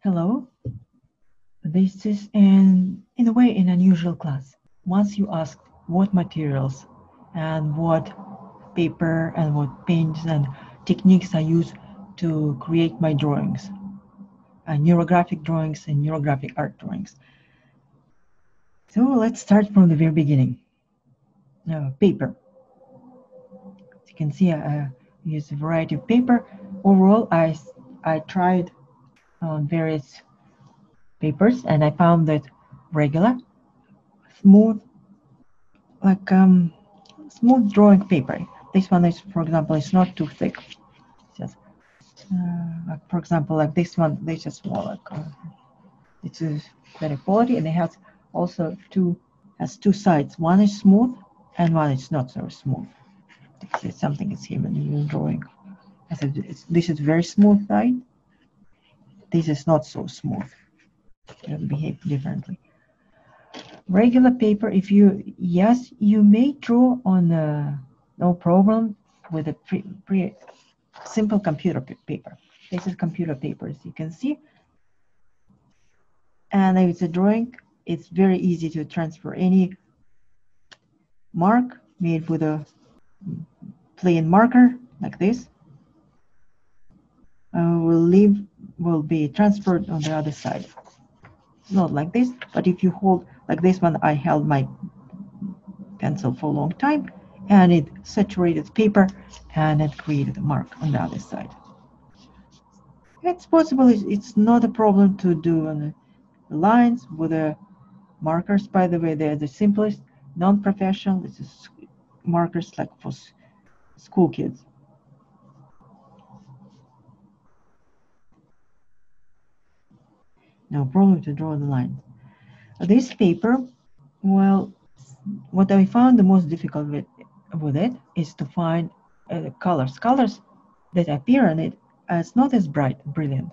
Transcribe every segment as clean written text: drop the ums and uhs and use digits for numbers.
Hello, this is in a way an unusual class. Once you asked what materials and what paper and what paints and techniques I use to create my drawings, neurographic drawings and neurographic art drawings. So let's start from the very beginning. Paper. As you can see, I use a variety of paper. Overall, I tried on various papers and I found that regular, smooth, like smooth drawing paper. This one is, for example, it's not too thick. Just, like for example, like this one, this is more like it's a better quality, and it has also two sides. One is smooth, and one is not so smooth. Something is here when you're drawing. I said this is very smooth side. This is not so smooth. It'll behave differently. Regular paper, if you may draw on no problem with a simple computer paper. This is computer paper, as you can see. And if it's a drawing, it's very easy to transfer any mark made with a plain marker like this. Will be transferred on the other side. Not like this, but if you hold like this one, I held my pencil for a long time and it saturated paper and it created a mark on the other side. It's possible, it's not a problem to do on the lines with the markers. By the way, they're the simplest, non-professional. This is markers like for school kids. No problem to draw the lines. This paper, well, what I found the most difficult with it is to find colors that appear on it as not as brilliant.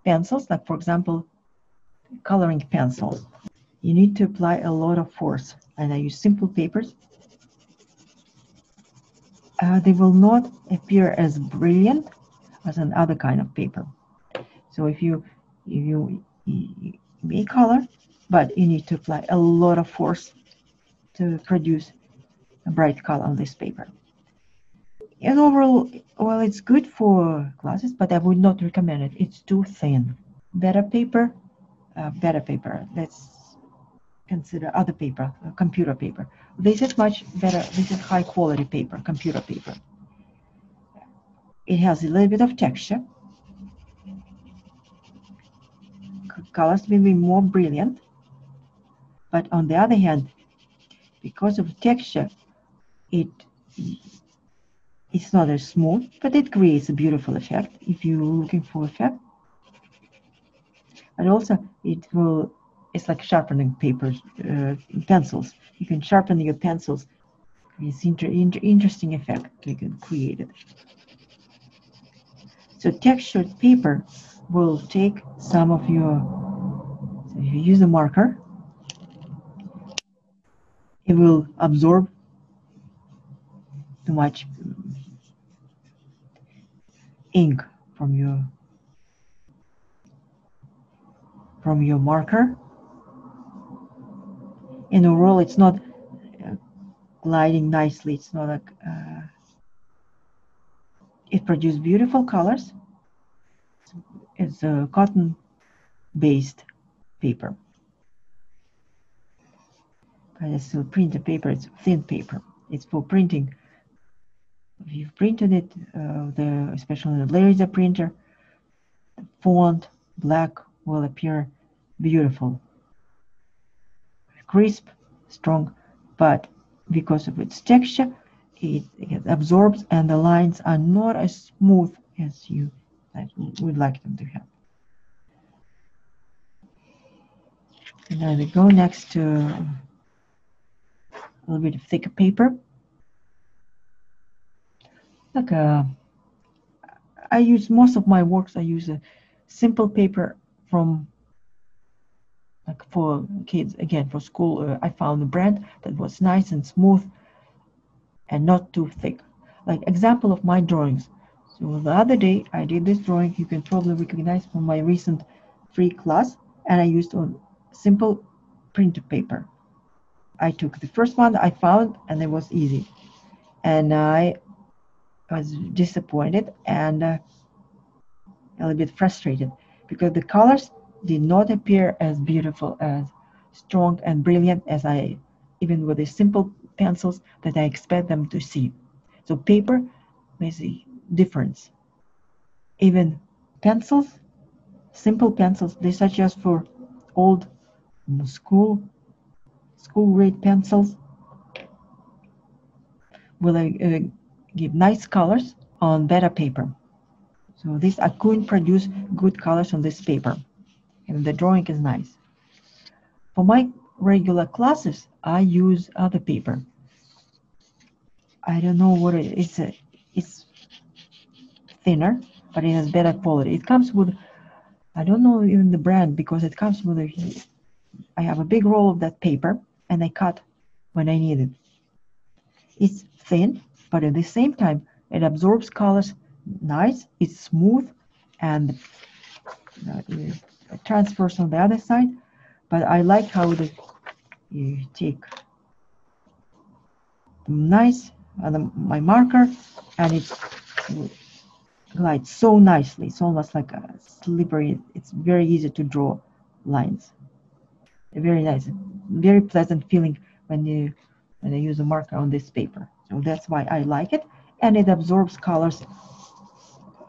Pencils, like for example, coloring pencils, you need to apply a lot of force, and I use simple papers. They will not appear as brilliant as another kind of paper. So if you may color, but you need to apply a lot of force to produce a bright color on this paper. And overall, well, it's good for classes, but I would not recommend it. It's too thin. Better paper. Let's consider other paper, computer paper. This is much better. This is high quality paper, computer paper. It has a little bit of texture. Colors will be more brilliant, but on the other hand, because of texture, it's not as smooth, but it creates a beautiful effect if you're looking for effect. And also, it's like sharpening papers, pencils. You can sharpen your pencils. It's interesting effect you can create it. So textured paper will take some of your, so if you use a marker, it will absorb too much ink from your marker. In overall, it's not gliding nicely. It's not like it produces beautiful colors. It's a cotton-based paper. But it's still printed paper. It's thin paper. It's for printing. If you've printed it, especially the laser printer, the font black will appear beautiful, crisp, strong, but because of its texture, it absorbs, and the lines are not as smooth as you would like them to have. And now we go next to a little bit of thicker paper. Like I use most of my works. I use a simple paper from, like for kids, again for school. I found a brand that was nice and smooth and not too thick. Like example of my drawings. So the other day I did this drawing. You can probably recognize from my recent free class, and I used on simple printed paper. I took the first one I found, and it was easy. And I was disappointed and a little bit frustrated because the colors did not appear as beautiful, as strong and brilliant as I, even with the simple pencils that I expect them to see. So paper makes a difference. Even pencils, simple pencils, they suggest for old school grade pencils will give nice colors on better paper. So this I couldn't produce good colors on this paper, and the drawing is nice. For my regular classes, I use other paper. I don't know what it is. It's thinner, but it has better quality. It comes with, I don't know even the brand, because it comes with I have a big roll of that paper, and I cut when I need it. It's thin, but at the same time, it absorbs colors nice. It's smooth, and it transfers on the other side. But I like how you take nice my marker, and it glides so nicely. It's almost like a slippery. It's very easy to draw lines. Very nice, very pleasant feeling when you use a marker on this paper. So that's why I like it, and it absorbs colors.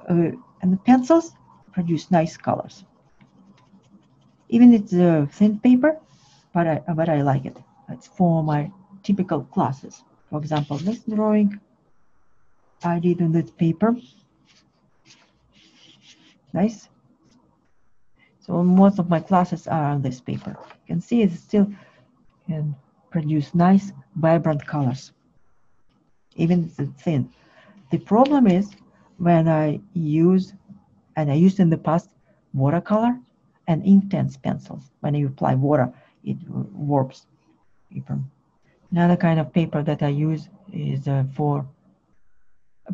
And the pencils produce nice colors. Even it's a thin paper, but I like it. It's for my typical classes. For example, this drawing I did on this paper. Nice. So most of my classes are on this paper. You can see it still can produce nice, vibrant colors, even if it's thin. The problem is when I use, and I used in the past, watercolor and Inktense pencils. When you apply water, it warps paper. Another kind of paper that I use is for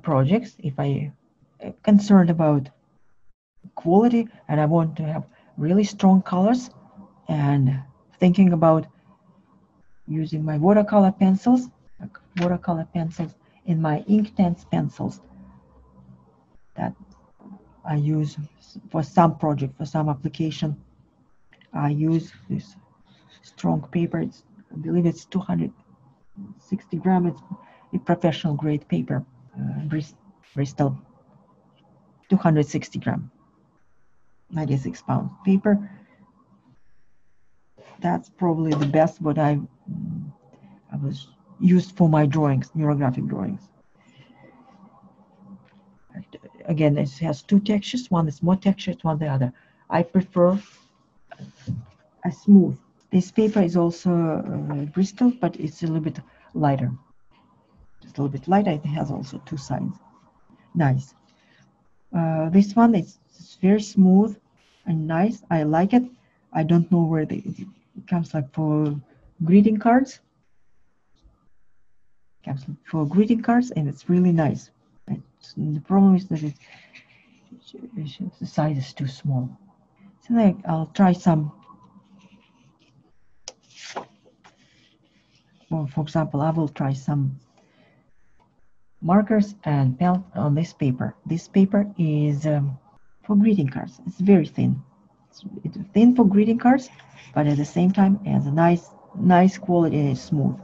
projects. If I am concerned about quality and I want to have really strong colors, and thinking about using my watercolor pencils in my Inktense pencils that I use for some project, for some application. I use this strong paper. I believe it's 260 grams. It's a professional grade paper, Bristol, 260 gram, 96 pound paper. That's probably the best what I was used for my drawings, neurographic drawings. Again, it has two textures. One is more textured, one the other. I prefer a smooth. This paper is also Bristol, but it's a little bit lighter. Just a little bit lighter. It has also two sides. Nice. This one is very smooth and nice. I like it. I don't know where it comes, like for greeting cards. It comes for greeting cards, and it's really nice. The problem is that the size is too small. So I'll try some. Well, for example, I will try some markers and pen on this paper. This paper is for greeting cards. It's very thin. It's thin for greeting cards, but at the same time it has a nice quality and it's smooth.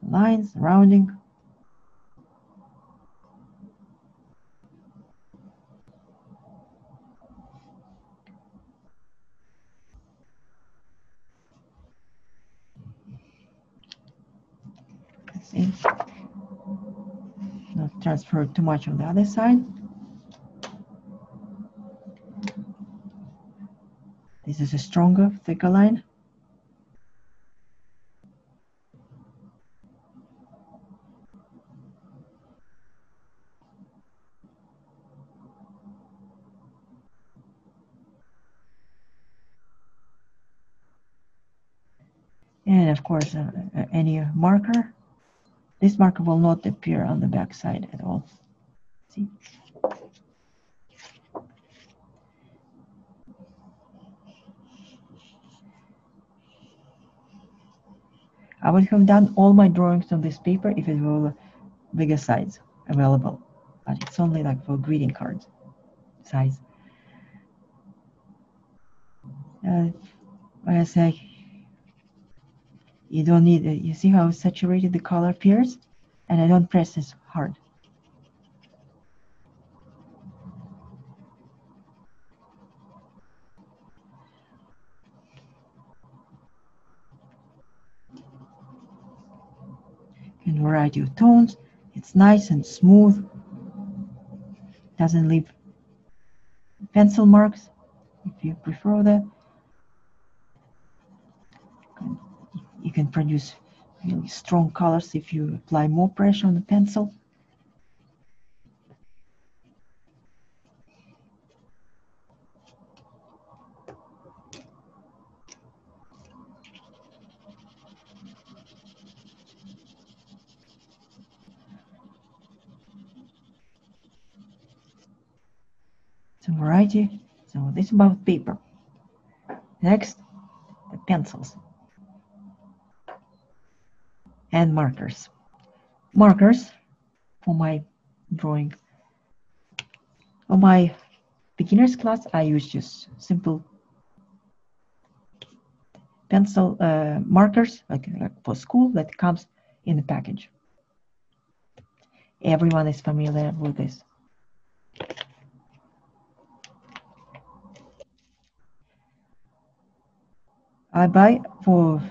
Lines, rounding. Let's see. Not transfer too much on the other side. This is a stronger, thicker line. And of course, any marker. This marker will not appear on the back side at all. See? I would have done all my drawings on this paper if it were bigger size available, but it's only like for greeting cards size. I say, you don't need it. You see how saturated the color appears? And I don't press this hard. In variety of tones, it's nice and smooth. Doesn't leave pencil marks, if you prefer that. You can produce really strong colors if you apply more pressure on the pencil. Some variety. So this is about paper. Next, the pencils and markers. Markers for my drawing. For my beginner's class, I use just simple pencil markers, like for school, that comes in the package. Everyone is familiar with this. I buy for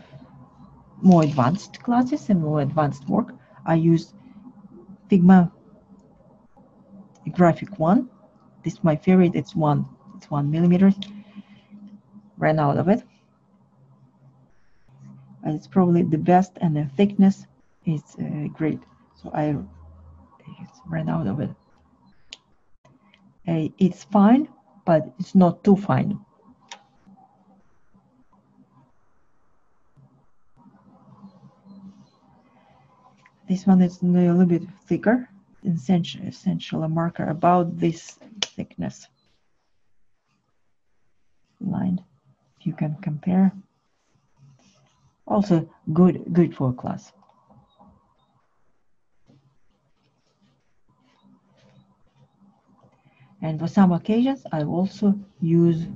more advanced classes and more advanced work. I use Figma Graphic 1. This is my favorite. It's 1 millimeter. Ran out of it. And it's probably the best, and the thickness is great. So I ran out of it. It's fine, but it's not too fine. This one is a little bit thicker. Essential a marker about this thickness line. If you can compare. Also good for a class. And for some occasions, I also use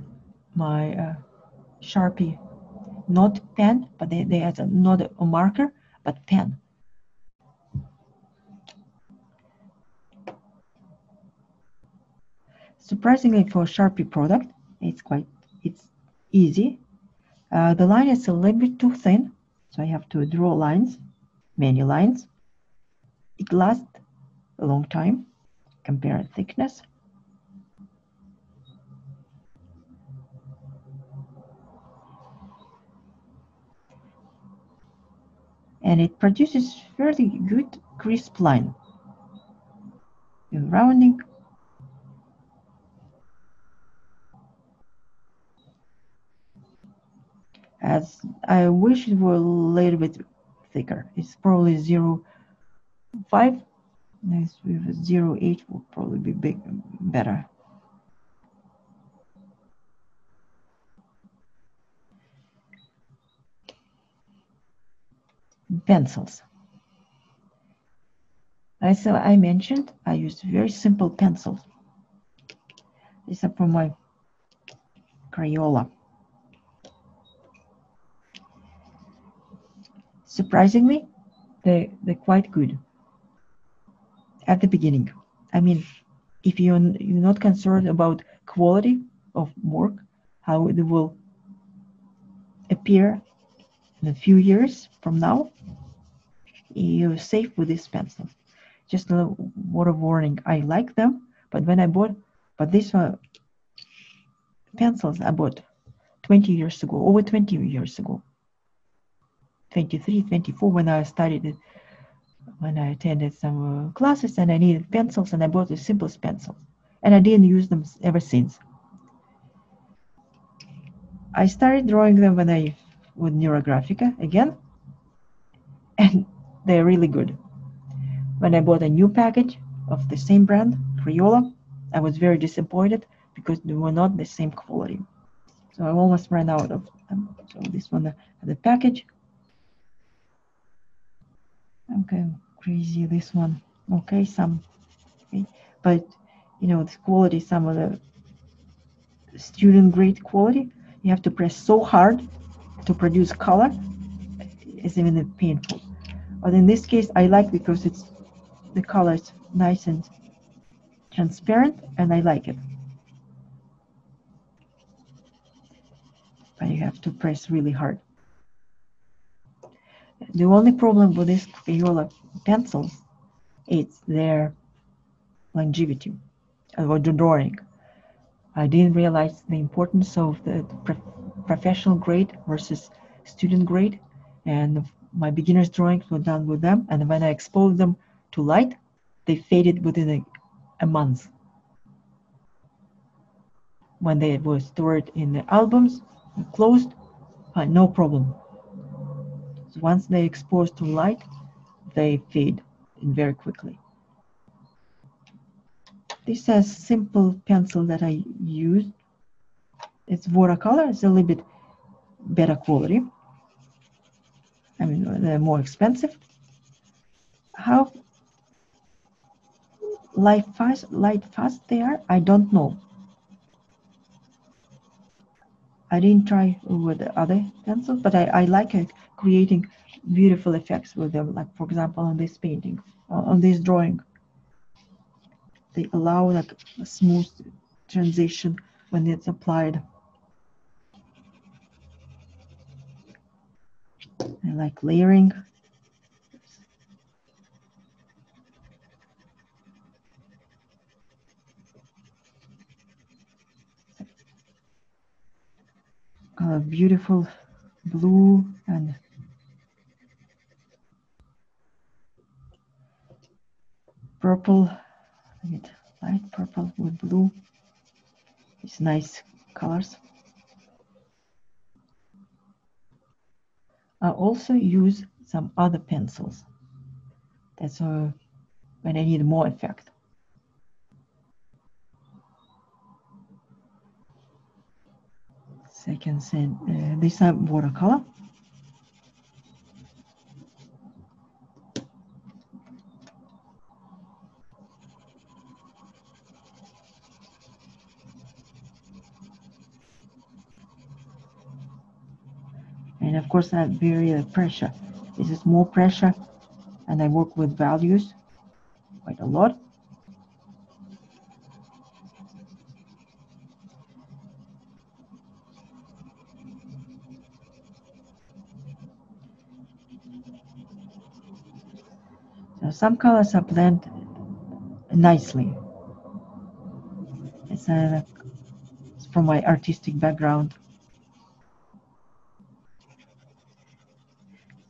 my Sharpie, not pen, but they have not a marker, but pen. Surprisingly, for Sharpie product, it's easy. The line is a little bit too thin, so I have to draw lines, many lines. It lasts a long time. Compare thickness. And it produces fairly good crisp line. In rounding, as I wish it were a little bit thicker. It's probably 0.5. Nice, with 0.8 will probably be better. Pencils. As I mentioned, I use very simple pencils. These are from my Crayola. Surprisingly, they're quite good at the beginning. I mean, if you're not concerned about quality of work, how it will appear in a few years from now, you're safe with this pencil. Just a word of warning, I like them, but when I bought, these are pencils I bought 20 years ago, over 20 years ago, 23, 24, when I studied it, when I attended some classes and I needed pencils, and I bought the simplest pencils, and I didn't use them ever since. I started drawing them when I with NeuroGraphica again, and they're really good. When I bought a new package of the same brand, Crayola, I was very disappointed because they were not the same quality. So I almost ran out of them. So this one, the package. Okay, crazy, this one. Okay, some, okay. But you know, the quality, some of the student grade quality, you have to press so hard to produce color, it's even painful. But in this case, I like because it's the color is nice and transparent, and I like it. But you have to press really hard. The only problem with these Crayola pencils is their longevity of the drawing. I didn't realize the importance of the professional grade versus student grade, and my beginner's drawings were done with them, and when I exposed them to light, they faded within a month. When they were stored in the albums, closed, no problem. So once they exposed to light, they fade very quickly. This is a simple pencil that I used. It's watercolor. It's a little bit better quality. I mean, they're more expensive. How light fast they are, I don't know. I didn't try with the other pencils, but I like creating beautiful effects with them. Like for example, on this painting, on this drawing, they allow like a smooth transition when it's applied. I like layering. Beautiful blue and purple, light purple with blue. It's nice colors. I also use some other pencils. That's when I need more effect. Second, this time watercolor. And of course, I vary the pressure. This is more pressure, and I work with values quite a lot. So some colors are blend nicely. It's from my artistic background.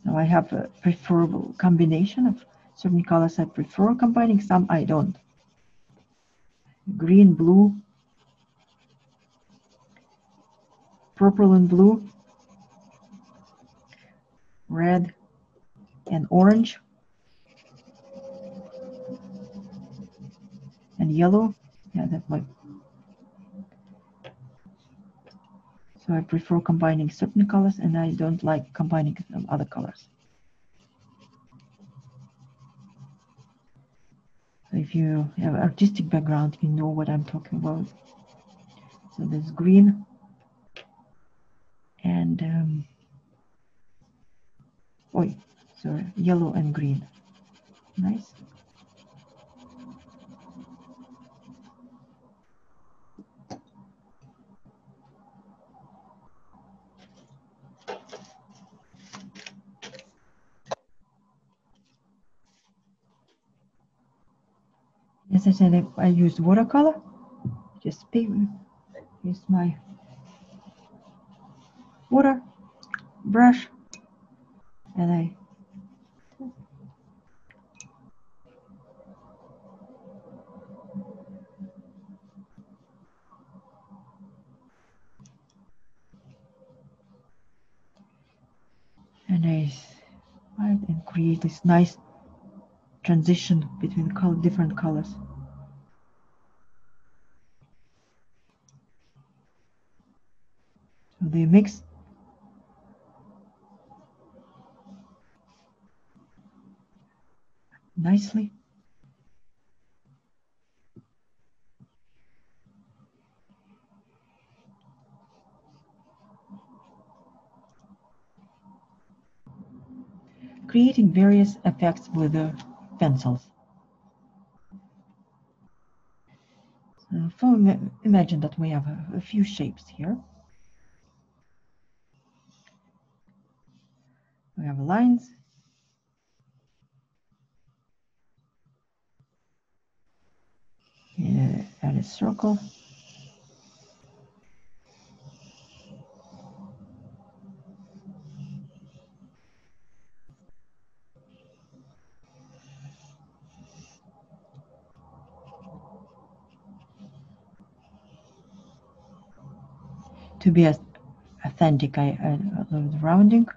So I have a preferable combination of certain colors I prefer combining, some I don't. Green, blue, purple and blue, red and orange, and yellow. Yeah, that might. So I prefer combining certain colors, and I don't like combining some other colors. So if you have an artistic background, you know what I'm talking about. So there's green and yellow and green. Nice. As I said, I use watercolor. Just use my water brush, and I and and create this nice transition between different colors. So they mix nicely. Creating various effects with the pencils. So imagine that we have a few shapes here. We have lines. Add a circle. To be authentic, I add a little rounding.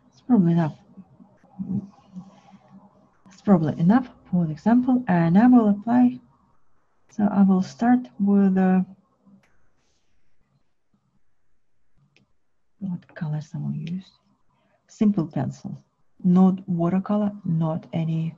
It's probably enough. It's probably enough for the example, and I will apply. So I will start with what colors I will use. Simple pencil, not watercolor, not any.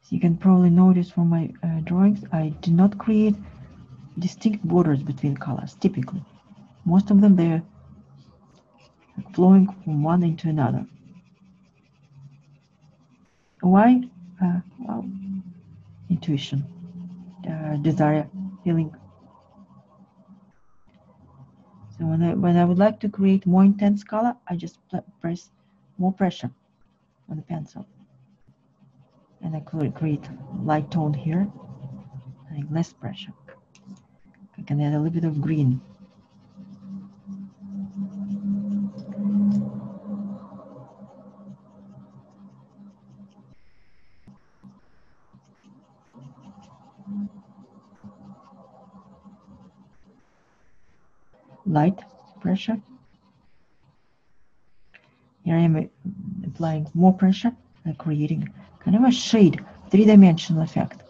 So you can probably notice from my drawings, I did not create distinct borders between colors. Typically, most of them they're flowing from one into another. Why? Well, intuition, desire, feeling. So when I would like to create more intense color, I just press more pressure on the pencil, and I could create light tone here, and less pressure. I can add a little bit of green. Light pressure. Here I am applying more pressure and creating kind of a shade, three-dimensional effect.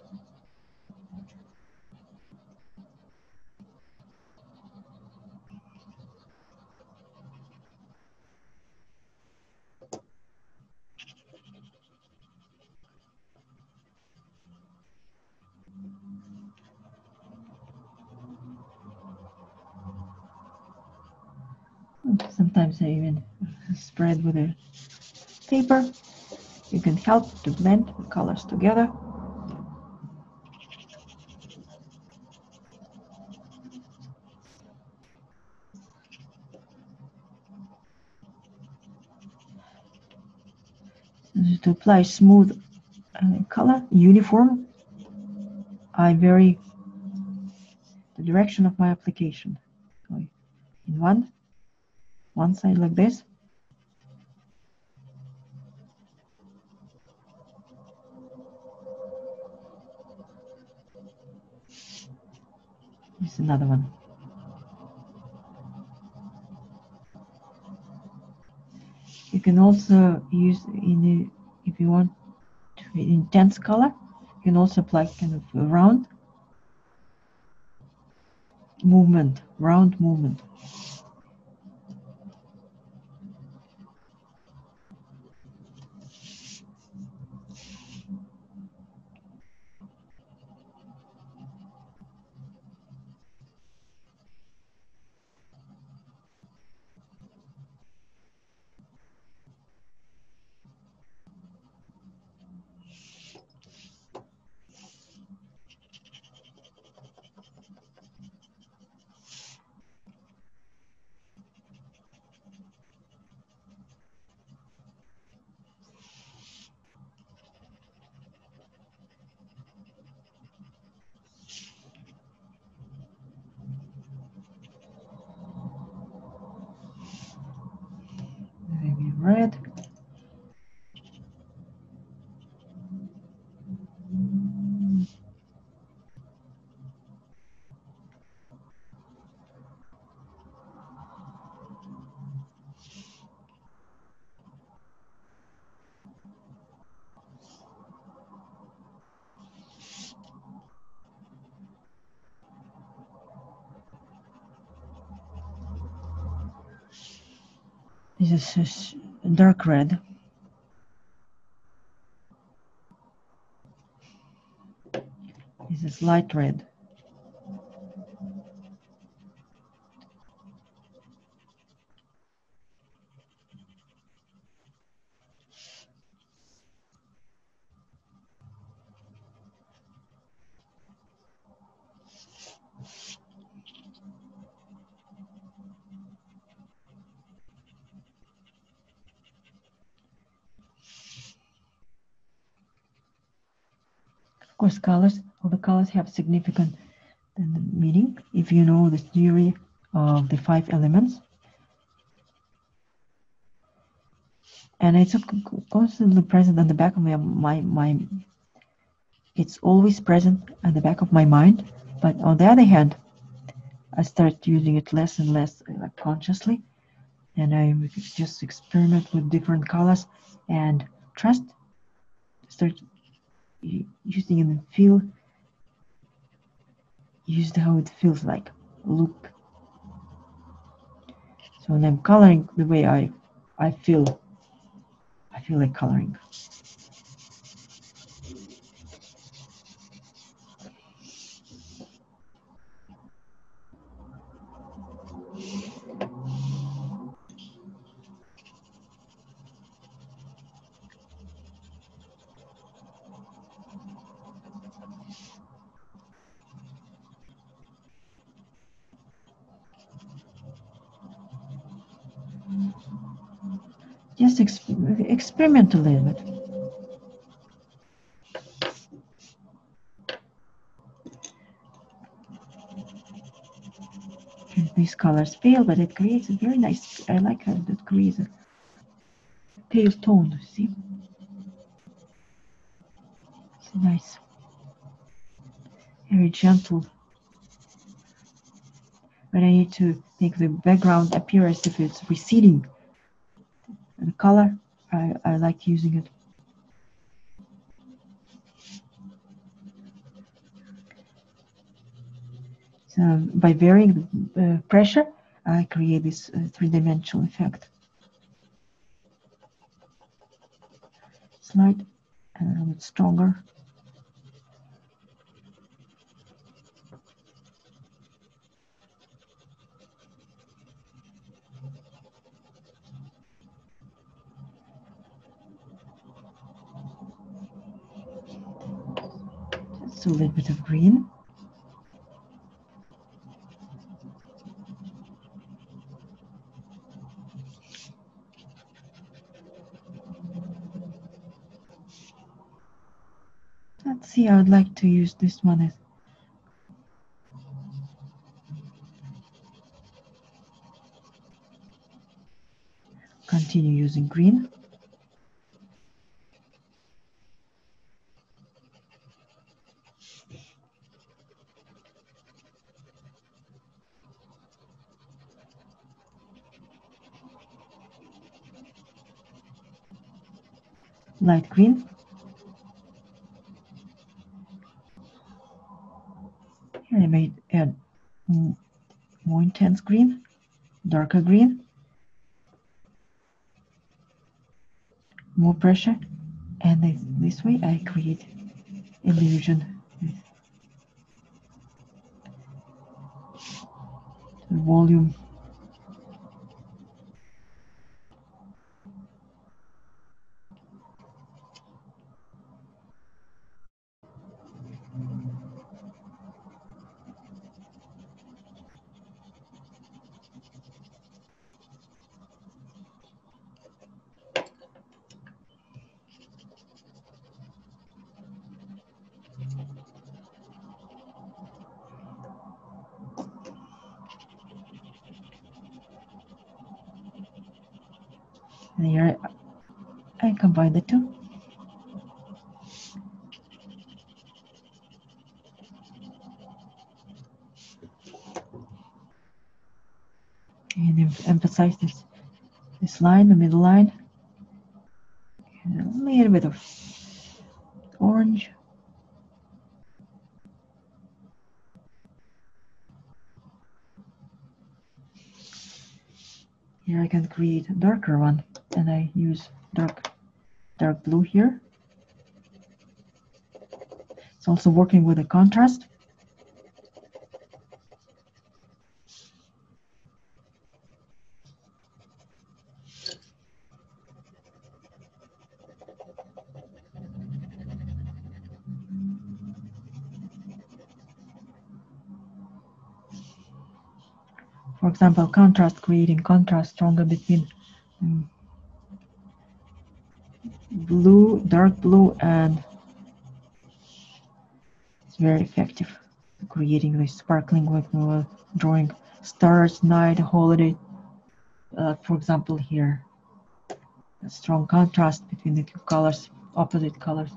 Sometimes I even spread with a paper. You can help to blend the colors together. To apply smooth color, uniform, I vary the direction of my application. So in one side like this. Here's another one. You can also use if you want intense color, you can also apply kind of a round movement. red. This is dark red. This is light red. Of course, colors, all the colors have significant meaning if you know the theory of the 5 elements. And it's constantly present on the back of my it's always present at the back of my mind. But on the other hand, I start using it less and less consciously. And I just experiment with different colors and start using it and use how it feels like, look. So when I'm coloring the way I feel like coloring. Just experiment a little bit. And these colors fail, but it creates a very nice, I like how it creates a pale tone, see? It's nice. Very gentle. But I need to make the background appear as if it's receding. And the color, I like using it. So by varying the pressure, I create this three-dimensional effect. It's light and a little bit stronger. Just a little bit of green. Let's see, I would like to use this one as continue using green. Light green. Here I may add more intense green, darker green, more pressure, and this way I create illusion. The volume. And here I combine the two. And emphasize this line, the middle line. And a little bit of orange. Here I can create a darker one, and I use dark blue here. It's also working with the contrast. For example, creating contrast stronger between blue, dark blue, and it's very effective. Creating this sparkling with drawing stars, night, holiday. For example, here, a strong contrast between the two colors, opposite colors.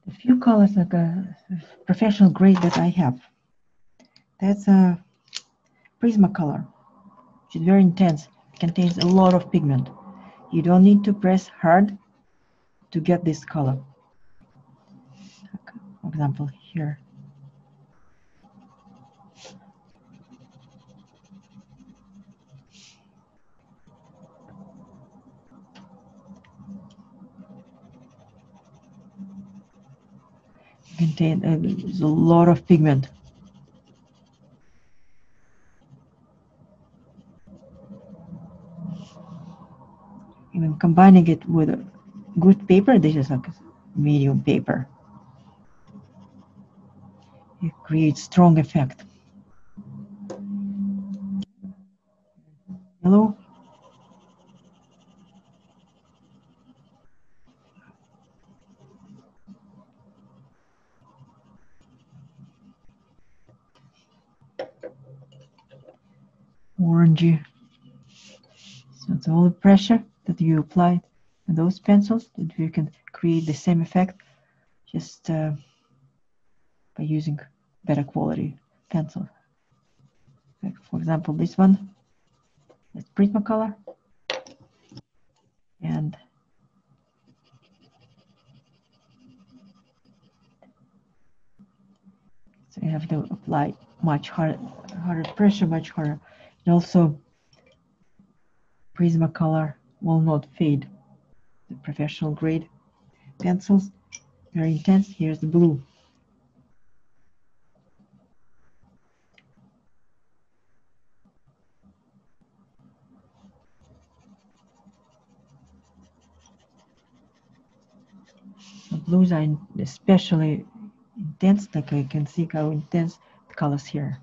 A few colors, like a professional grade that I have. That's a Prismacolor, which is very intense. It contains a lot of pigment. You don't need to press hard to get this color. For example, here. There's a lot of pigment. Even combining it with a good paper, this is like a medium paper. It creates strong effect. Yellow. Orangey. So it's all the pressure that you apply to those pencils that you can create the same effect just by using better quality pencil. Like for example, this one is Prismacolor, and so you have to apply much harder pressure, much harder, and also Prismacolor will not fade. The professional grade pencils, very intense. Here's the blue. The blues are especially intense, like I can see how intense the colors here.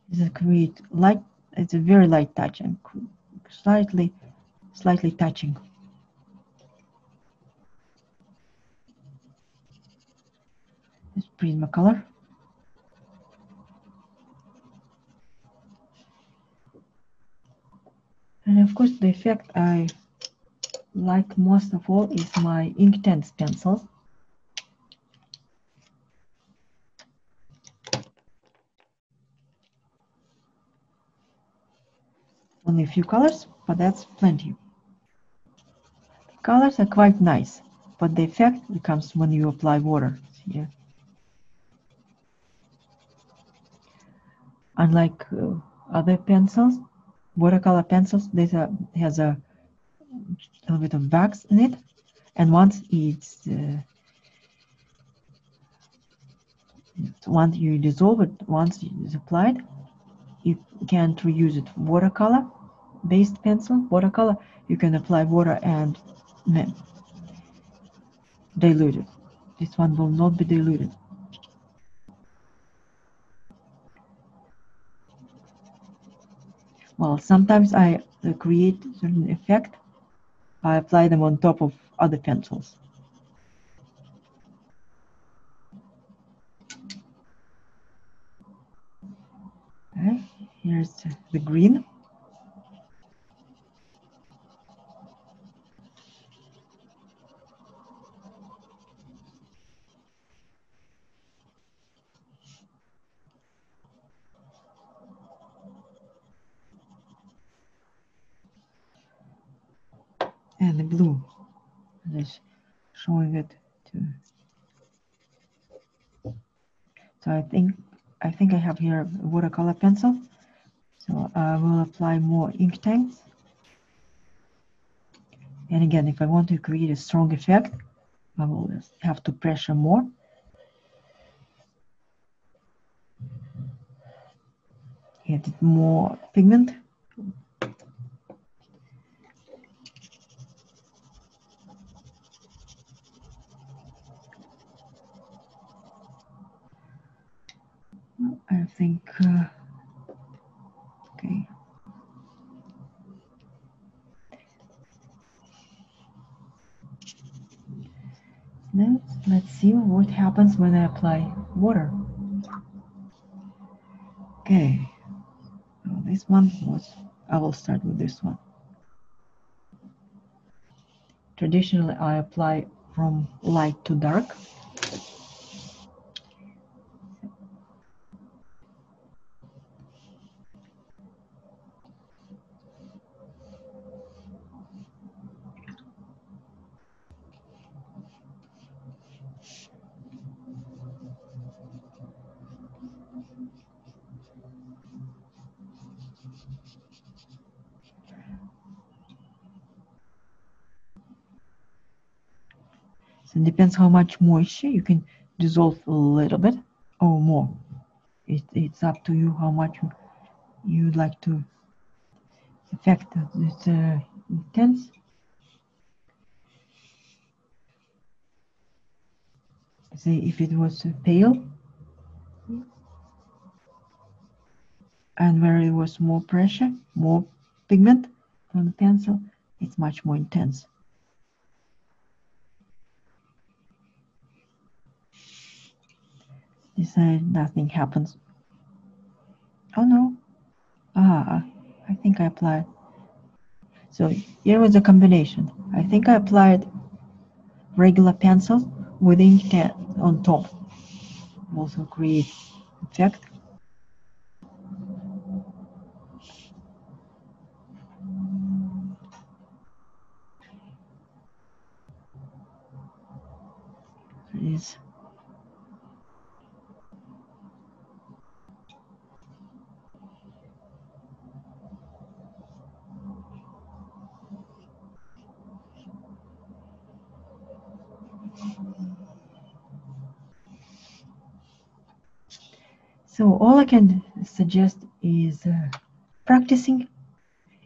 This is create light. It's a very light touch and slightly touching. This Prismacolor. And of course, the effect I like most of all is my Inktense pencil. only a few colors, but that's plenty. The colors are quite nice, but the effect comes when you apply water. Yeah. Unlike other pencils, watercolor pencils, this has a little bit of wax in it, and once you dissolve it, once it's applied, you can't reuse it. Watercolor based pencil, watercolor, you can apply water and dilute it. This one will not be diluted. Well, sometimes I create certain effect. I apply them on top of other pencils. Okay, here's the green. And the blue. Just showing it to. So I think I have here a watercolor pencil. So I will apply more ink tanks. And again, if I want to create a strong effect, I will have to pressure more. Add more pigment. I think, okay. Now let's see what happens when I apply water. Okay, so this one I will start with this one. Traditionally, I apply from light to dark. So it depends how much moisture you can dissolve a little bit or more. It's up to you how much you'd like to affect this intense. Say if it was pale and where it was more pressure, more pigment from the pencil, it's much more intense. This side, nothing happens. Oh no. I think I applied. So here was a combination. I think I applied regular pencils with ink on top. Also create effect. Is so all I can suggest is practicing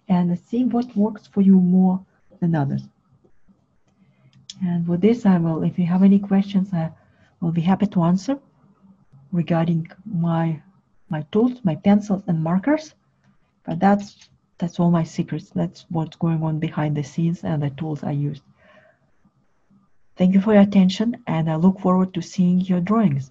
and see what works for you more than others. And with this, I will, if you have any questions, I will be happy to answer regarding my tools, my pencils and markers. But that's all my secrets. That's what's going on behind the scenes and the tools I use. Thank you for your attention, and I look forward to seeing your drawings.